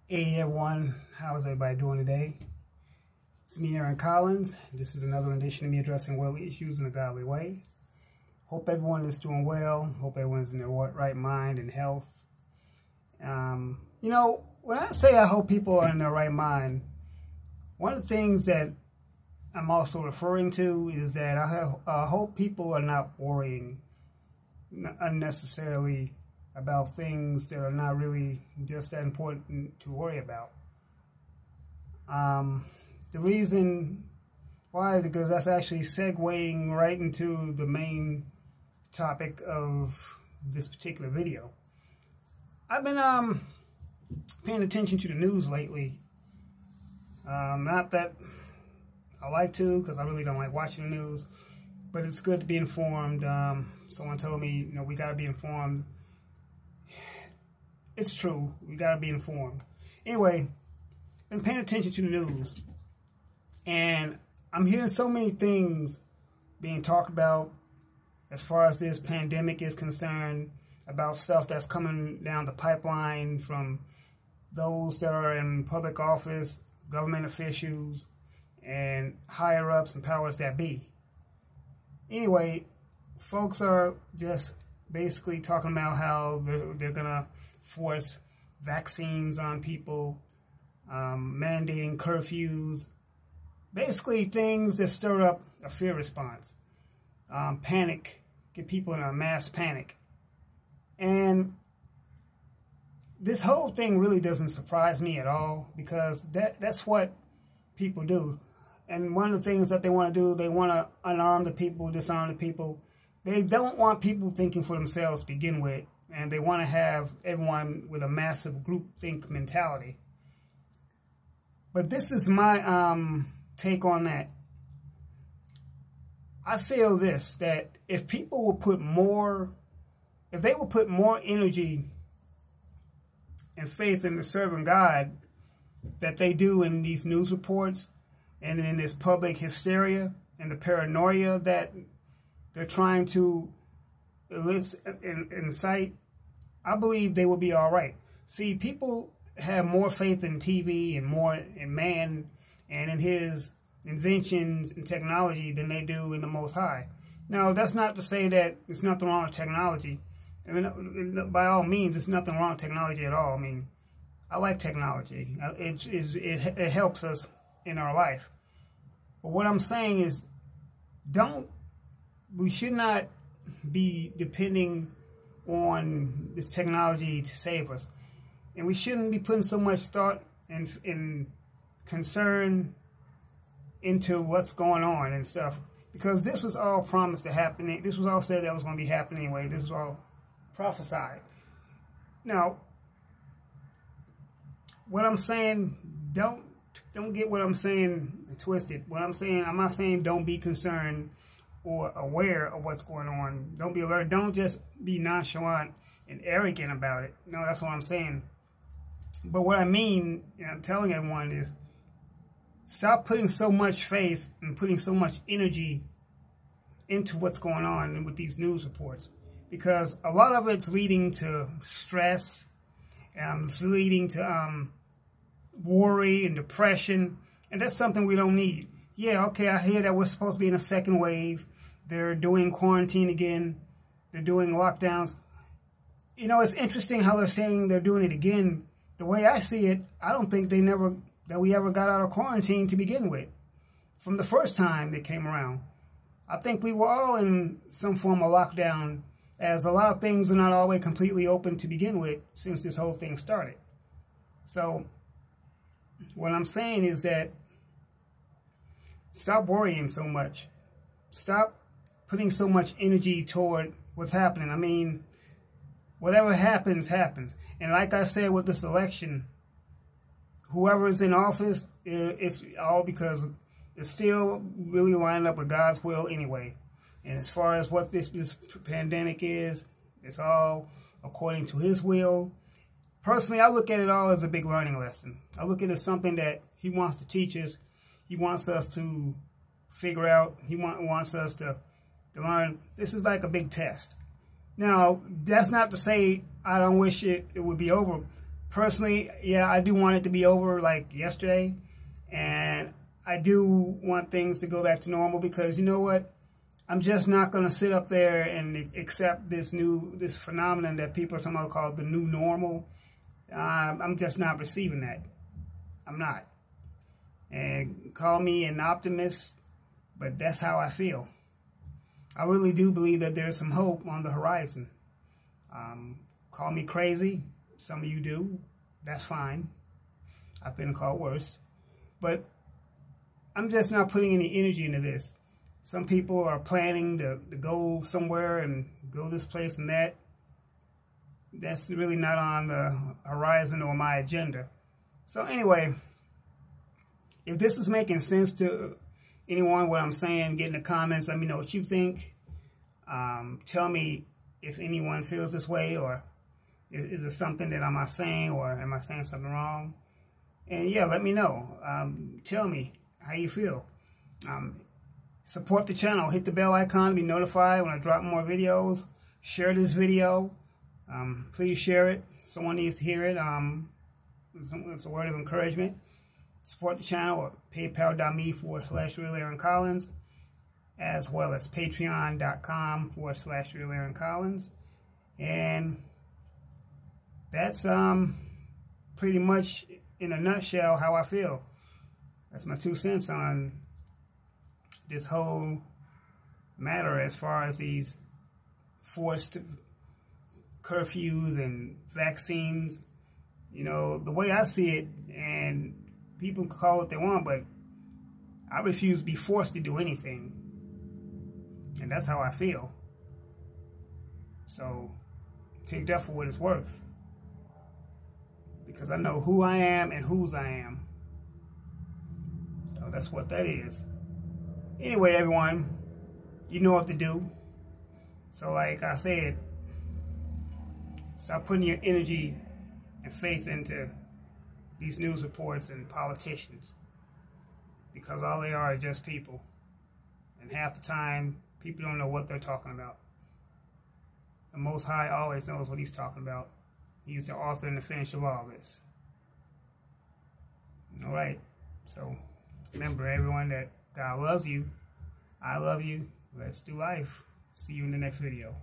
Hey everyone, how's everybody doing today? It's me, Aaron Collins. This is another edition of me addressing worldly issues in a godly way. Hope everyone is doing well. Hope everyone's in their right mind and health. When I say I hope people are in their right mind, one of the things that I'm also referring to is that I hope people are not worrying unnecessarily about things that are not really just that important to worry about. The reason why, because that's actually segueing right into the main topic of this particular video. I've been paying attention to the news lately. Not that I like to, because I really don't like watching the news, but it's good to be informed. Someone told me, we got to be informed. It's true. We got to be informed. Anyway, been paying attention to the news, and I'm hearing so many things being talked about as far as this pandemic is concerned, about stuff that's coming down the pipeline from those that are in public office, government officials, and higher-ups and powers that be. Anyway, folks are just basically talking about how they're going to force vaccines on people, mandating curfews, basically things that stir up a fear response, panic, get people in a mass panic. And this whole thing really doesn't surprise me at all, because that's what people do. And one of the things that they want to do, they want to unarm the people, disarm the people. They don't want people thinking for themselves to begin with, and they want to have everyone with a massive groupthink mentality. But this is my take on that. I feel that if people will put more, if they will put more energy and faith in the serving God that they do in these news reports and in this public hysteria and the paranoia that they're trying to incite, I believe they will be all right. See, people have more faith in TV and more in man and in his inventions and technology than they do in the Most High. Now, that's not to say that there's nothing wrong with technology. I mean, by all means, there's nothing wrong with technology at all. I mean, I like technology. It helps us in our life. But what I'm saying is, we should not be depending on this technology to save us. And we shouldn't be putting so much thought and concern into what's going on and stuff, because this was all promised to happen. This was all said that was going to be happening anyway. This was all prophesied. Now, what I'm saying, don't get what I'm saying twisted. What I'm saying, I'm not saying don't be concerned or aware of what's going on. Don't be alert. Don't just be nonchalant and arrogant about it. No, that's what I'm saying. But what I mean, and I'm telling everyone, is stop putting so much faith and putting so much energy into what's going on with these news reports, because a lot of it's leading to stress, it's leading to worry and depression, and that's something we don't need. Yeah, okay, I hear that we're supposed to be in a second wave. They're doing quarantine again. They're doing lockdowns. It's interesting how they're saying they're doing it again. The way I see it, I don't think that we ever got out of quarantine to begin with, from the first time they came around. I think we were all in some form of lockdown, as a lot of things are not always completely open to begin with since this whole thing started. So what I'm saying is that stop worrying so much. Stop putting so much energy toward what's happening. I mean, whatever happens, happens. And like I said with this election, whoever is in office, it's all because it's still really lining up with God's will anyway. And as far as what this pandemic is, it's all according to his will. Personally, I look at it all as a big learning lesson. I look at it as something that he wants to teach us. He wants us to figure out. He wants us to learn. This is like a big test. Now, that's not to say I don't wish it would be over. personally, yeah, I do want it to be over like yesterday, and I do want things to go back to normal, because you know what? I'm just not going to sit up there and accept this phenomenon that people are talking about called the new normal. I'm just not receiving that. I'm not. And call me an optimist, but that's how I feel. I really do believe that there's some hope on the horizon. Call me crazy. Some of you do. That's fine. I've been called worse. But I'm just not putting any energy into this. Some people are planning to go somewhere and go this place and that. That's really not on the horizon or my agenda. So anyway, if this is making sense to anyone, what I'm saying, get in the comments. Let me know what you think. Tell me if anyone feels this way, or is it something that I'm not saying, or am I saying something wrong? And yeah, let me know. Tell me how you feel. Support the channel. Hit the bell icon to be notified when I drop more videos. Share this video. Please share it. Someone needs to hear it. It's a word of encouragement. Support the channel at paypal.me/RealAaronCollins, as well as patreon.com/RealAaronCollins. And that's pretty much in a nutshell how I feel. That's my 2 cents on this whole matter as far as these forced curfews and vaccines. You know, the way I see it, and people can call it what they want, but I refuse to be forced to do anything. And that's how I feel. So take that for what it's worth. Because I know who I am and whose I am. So that's what that is. Anyway, everyone, you know what to do. So like I said, stop putting your energy and faith into these news reports and politicians, because all they are just people, and half the time people don't know what they're talking about. The Most High always knows what he's talking about. He's the author and the finisher of all this. All right, so remember, everyone, that God loves you. I love you. Let's do life. See you in the next video.